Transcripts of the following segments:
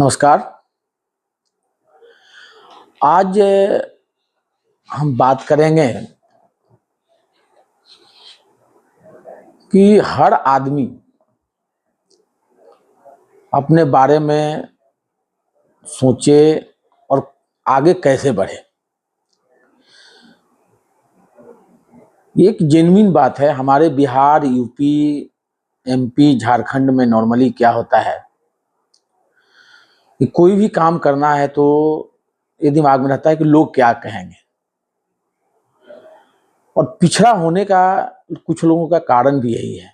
नमस्कार। आज हम बात करेंगे कि हर आदमी अपने बारे में सोचे और आगे कैसे बढ़े। ये एक जेन्युइन बात है। हमारे बिहार, यूपी, एमपी, झारखंड में नॉर्मली क्या होता है कि कोई भी काम करना है तो ये दिमाग में रहता है कि लोग क्या कहेंगे। और पिछड़ा होने का कुछ लोगों का कारण भी यही है।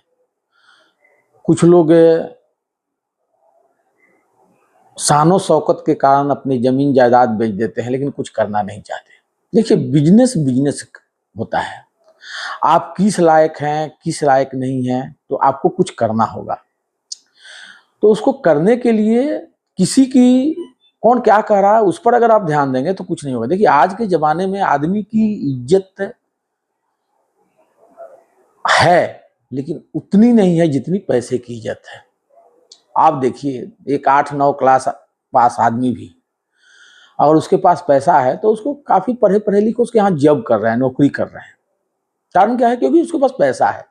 कुछ लोग शानो शौकत के कारण अपनी जमीन जायदाद बेच देते हैं, लेकिन कुछ करना नहीं चाहते। देखिए, बिजनेस बिजनेस होता है। आप किस लायक हैं, किस लायक नहीं हैं, तो आपको कुछ करना होगा। तो उसको करने के लिए किसी की कौन क्या कह रहा है उस पर अगर आप ध्यान देंगे तो कुछ नहीं होगा। देखिए, आज के जमाने में आदमी की इज्जत है, लेकिन उतनी नहीं है जितनी पैसे की इज्जत है। आप देखिए, एक 8-9 क्लास पास आदमी भी अगर उसके पास पैसा है तो उसको काफी पढ़े पढ़े लिखे उसके यहाँ जॉब कर रहे हैं, नौकरी कर रहे हैं। कारण क्या है? क्योंकि उसके पास पैसा है।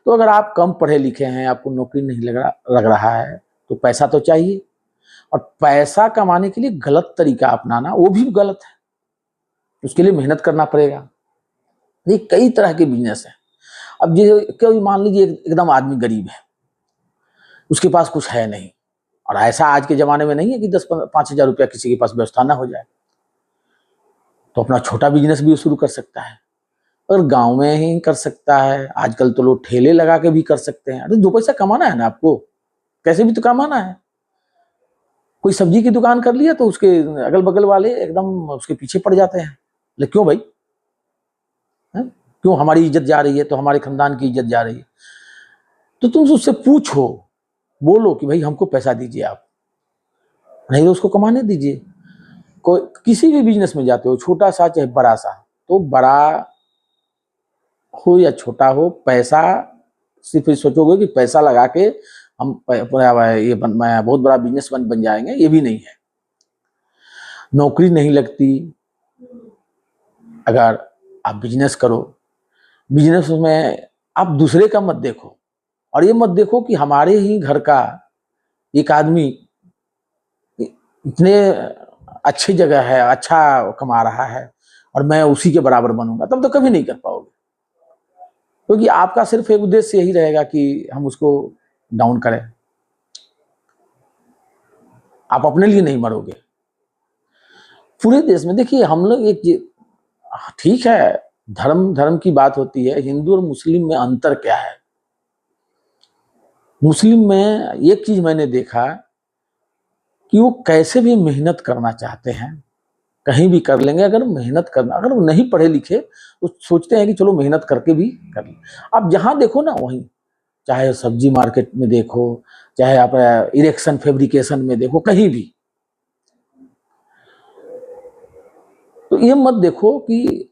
तो अगर आप कम पढ़े लिखे हैं, आपको नौकरी नहीं लग रहा है, तो पैसा तो चाहिए। और पैसा कमाने के लिए गलत तरीका अपनाना वो भी गलत है। उसके लिए मेहनत करना पड़ेगा। ये कई तरह के बिजनेस है। अब ये कोई मान लीजिए एकदम आदमी गरीब है, उसके पास कुछ है नहीं, और ऐसा आज के जमाने में नहीं है कि 10-5 हजार रुपया किसी के पास व्यवस्था ना हो जाए, तो अपना छोटा बिजनेस भी शुरू कर सकता है। अगर गांव में ही कर सकता है, आजकल तो लोग ठेले लगा के भी कर सकते हैं। अरे 2 पैसा कमाना है ना आपको, कैसे भी तो कमाना है। कोई सब्जी की दुकान कर लिया तो उसके अगल बगल वाले एकदम उसके पीछे पड़ जाते हैं। लेकिन क्यों भाई? क्यों? हमारी इज्जत जा रही है तो हमारे खानदान की इज्जत जा रही है। तो तुम उससे पूछो, बोलो कि भाई हमको पैसा दीजिए आप, नहीं तो उसको कमाने दीजिए। कोई किसी भी बिजनेस में जाते हो, छोटा सा चाहे बड़ा सा, तो बड़ा हो या छोटा हो, पैसा सिर्फ सोचोगे कि पैसा लगा के हम ये बहुत बड़ा बिजनेस बन जाएंगे, ये भी नहीं है। नौकरी नहीं लगती अगर आप बिजनेस करो। बिजनेस में आप दूसरे का मत देखो, और ये मत देखो कि हमारे ही घर का एक आदमी इतने अच्छी जगह है, अच्छा कमा रहा है, और मैं उसी के बराबर बनूंगा। तब तो कभी नहीं कर पाओगे, क्योंकि आपका सिर्फ एक उद्देश्य यही रहेगा कि हम उसको डाउन करें। आप अपने लिए नहीं मरोगे। पूरे देश में देखिए, हम लोग एक ठीक है, धर्म की बात होती है। हिंदू और मुस्लिम में अंतर क्या है? मुस्लिम में एक चीज मैंने देखा कि वो कैसे भी मेहनत करना चाहते हैं, कहीं भी कर लेंगे। अगर मेहनत करना, अगर वो नहीं पढ़े लिखे तो सोचते हैं कि चलो मेहनत करके भी कर लें। आप जहां देखो ना वहीं, चाहे सब्जी मार्केट में देखो, चाहे आप इरेक्शन फैब्रिकेशन में देखो, कहीं भी। तो ये मत देखो कि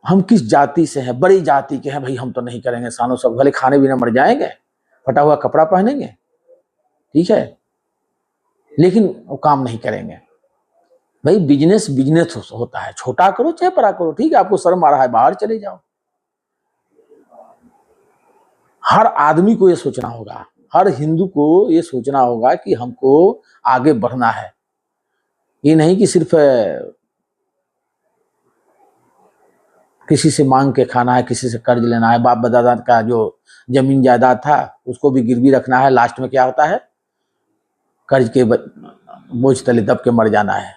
हम किस जाति से हैं, बड़ी जाति के हैं, भाई हम तो नहीं करेंगे, सालों सब भले खाने भी ना मर जाएंगे, फटा हुआ कपड़ा पहनेंगे, ठीक है, लेकिन वो काम नहीं करेंगे। भाई बिजनेस बिजनेस होता है, छोटा करो चाहे बड़ा करो, ठीक है। आपको शर्म आ रहा है, बाहर चले जाओ। हर आदमी को ये सोचना होगा, हर हिंदू को ये सोचना होगा कि हमको आगे बढ़ना है। ये नहीं कि सिर्फ किसी से मांग के खाना है, किसी से कर्ज लेना है, बाप दादा का जो जमीन जायदाद था उसको भी गिरवी रखना है। लास्ट में क्या होता है? कर्ज के बोझ तले दब के मर जाना है।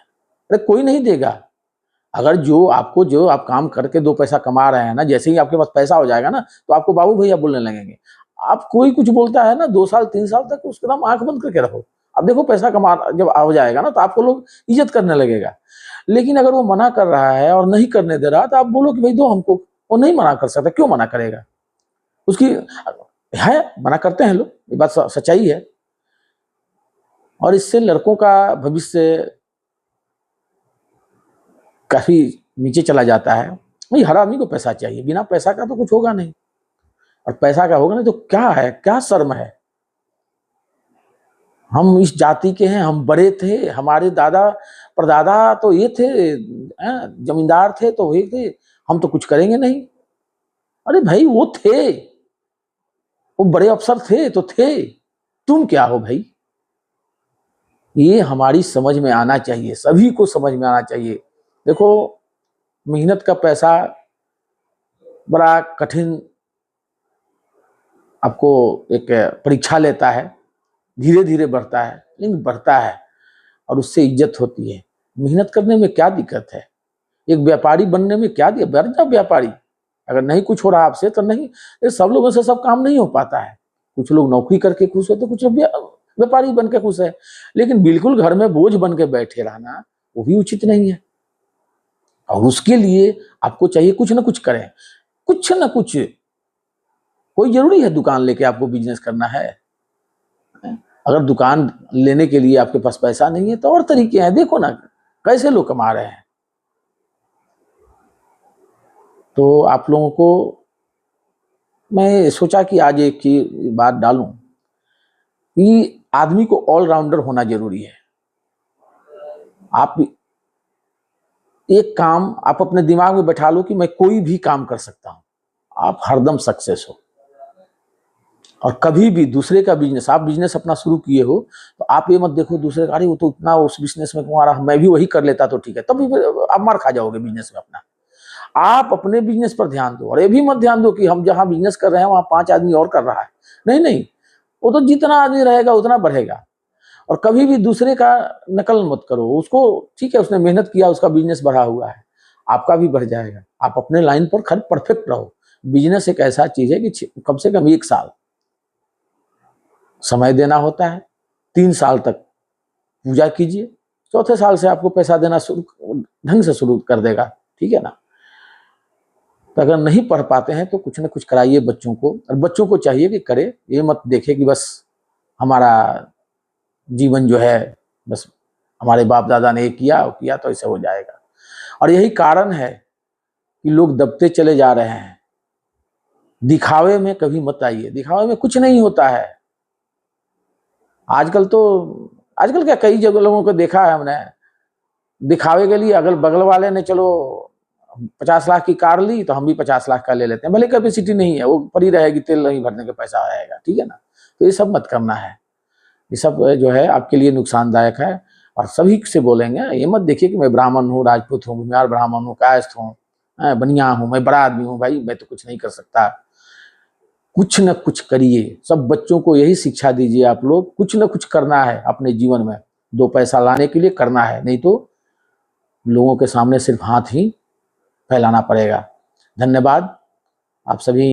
अरे कोई नहीं देगा। अगर जो आप काम करके 2 पैसा कमा रहे हैं ना, जैसे ही आपके पास पैसा हो जाएगा ना, तो आपको बाबू भैया बोलने लगेंगे। आप कोई कुछ बोलता है ना, 2 साल 3 साल तक उसके नाम आंख बंद करके रखो। अब देखो पैसा कमा जब हो जाएगा ना, तो आपको लोग इज्जत करने लगेगा। लेकिन अगर वो मना कर रहा है और नहीं करने दे रहा, तो आप बोलो कि भाई दो हमको। वो नहीं मना कर सकता, क्यों मना करेगा? उसकी है, मना करते हैं लोग, ये बात सच्चाई है। और इससे लड़कों का भविष्य काफी नीचे चला जाता है। भाई हर आदमी को पैसा चाहिए, बिना पैसा का तो कुछ होगा नहीं। और पैसा का होगा नहीं तो क्या है, क्या शर्म है? हम इस जाति के हैं, हम बड़े थे, हमारे दादा परदादा तो ये थे, जमींदार थे तो ये थे, हम तो कुछ करेंगे नहीं। अरे भाई वो थे, वो बड़े अफसर थे तो थे, तुम क्या हो भाई? ये हमारी समझ में आना चाहिए, सभी को समझ में आना चाहिए। देखो, मेहनत का पैसा बड़ा कठिन आपको एक परीक्षा लेता है, धीरे धीरे बढ़ता है, लेकिन बढ़ता है और उससे इज्जत होती है। मेहनत करने में क्या दिक्कत है? एक व्यापारी बनने में क्या दिक्कत? बढ़ जा व्यापारी, अगर नहीं कुछ हो रहा आपसे तो नहीं। ये सब लोगों से सब काम नहीं हो पाता है। कुछ लोग नौकरी करके खुश होते, कुछ लोग व्यापारी बन के खुश है, लेकिन बिल्कुल घर में बोझ बन के बैठे रहना वो भी उचित नहीं है। और उसके लिए आपको चाहिए कुछ ना कुछ करें, कुछ ना कुछ। कोई जरूरी है दुकान लेके आपको बिजनेस करना है? अगर दुकान लेने के लिए आपके पास पैसा नहीं है तो और तरीके हैं, देखो ना कैसे लोग कमा रहे हैं। तो आप लोगों को मैं सोचा कि आज एक बात डालूं कि आदमी को ऑलराउंडर होना जरूरी है। आप एक काम आप अपने दिमाग में बैठा लो कि मैं कोई भी काम कर सकता हूं, आप हरदम सक्सेस हो। और कभी भी दूसरे का बिजनेस, आप बिजनेस अपना शुरू किए हो तो आप ये मत देखो दूसरे का, अरे वो तो इतना उस बिजनेस में कमा रहा, मैं भी वही कर लेता तो ठीक है, तब भी आप मार खा जाओगे बिजनेस में अपना। आप अपने बिजनेस पर ध्यान दो, और ये भी मत ध्यान दो कि हम जहां बिजनेस कर रहे हैं वहां 5 आदमी और कर रहा है। नहीं नहीं, वो तो जितना आदमी रहेगा उतना बढ़ेगा। और कभी भी दूसरे का नकल मत करो उसको, ठीक है उसने मेहनत किया, उसका बिजनेस बढ़ा हुआ है, आपका भी बढ़ जाएगा। आप अपने लाइन पर खाली परफेक्ट रहो। बिजनेस एक ऐसा चीज है कि कम से कम 1 साल समय देना होता है, 3 साल तक पूजा कीजिए, चौथे साल से आपको पैसा देना ढंग से शुरू कर देगा, ठीक है ना। तो अगर नहीं पढ़ पाते हैं तो कुछ ना कुछ कराइए बच्चों को, और बच्चों को चाहिए कि करे, ये मत देखे कि बस हमारा जीवन जो है बस हमारे बाप दादा ने किया तो ऐसे हो जाएगा। और यही कारण है कि लोग दबते चले जा रहे हैं। दिखावे में कभी मत आइए, दिखावे में कुछ नहीं होता है। आजकल क्या, कई जगह लोगों को देखा है हमने, दिखावे के लिए अगल बगल वाले ने चलो 50 लाख की कार ली तो हम भी 50 लाख का ले लेते हैं, भले कैपेसिटी नहीं है, वो पड़ी रहेगी, तेल नहीं भरने का पैसा आएगा, ठीक है ना। तो ये सब मत करना है, ये सब जो है आपके लिए नुकसानदायक है। और सभी से बोलेंगे, ये मत देखिए कि मैं ब्राह्मण हूँ, राजपूत हूँ, भूमिहार ब्राह्मण हूँ, कायस्थ हूँ, बनिया हूँ, मैं बड़ा आदमी हूँ, भाई मैं तो कुछ नहीं कर सकता। कुछ न कुछ करिए, सब बच्चों को यही शिक्षा दीजिए आप लोग, कुछ न कुछ करना है अपने जीवन में, 2 पैसा लाने के लिए करना है, नहीं तो लोगों के सामने सिर्फ हाथ ही फैलाना पड़ेगा। धन्यवाद आप सभी।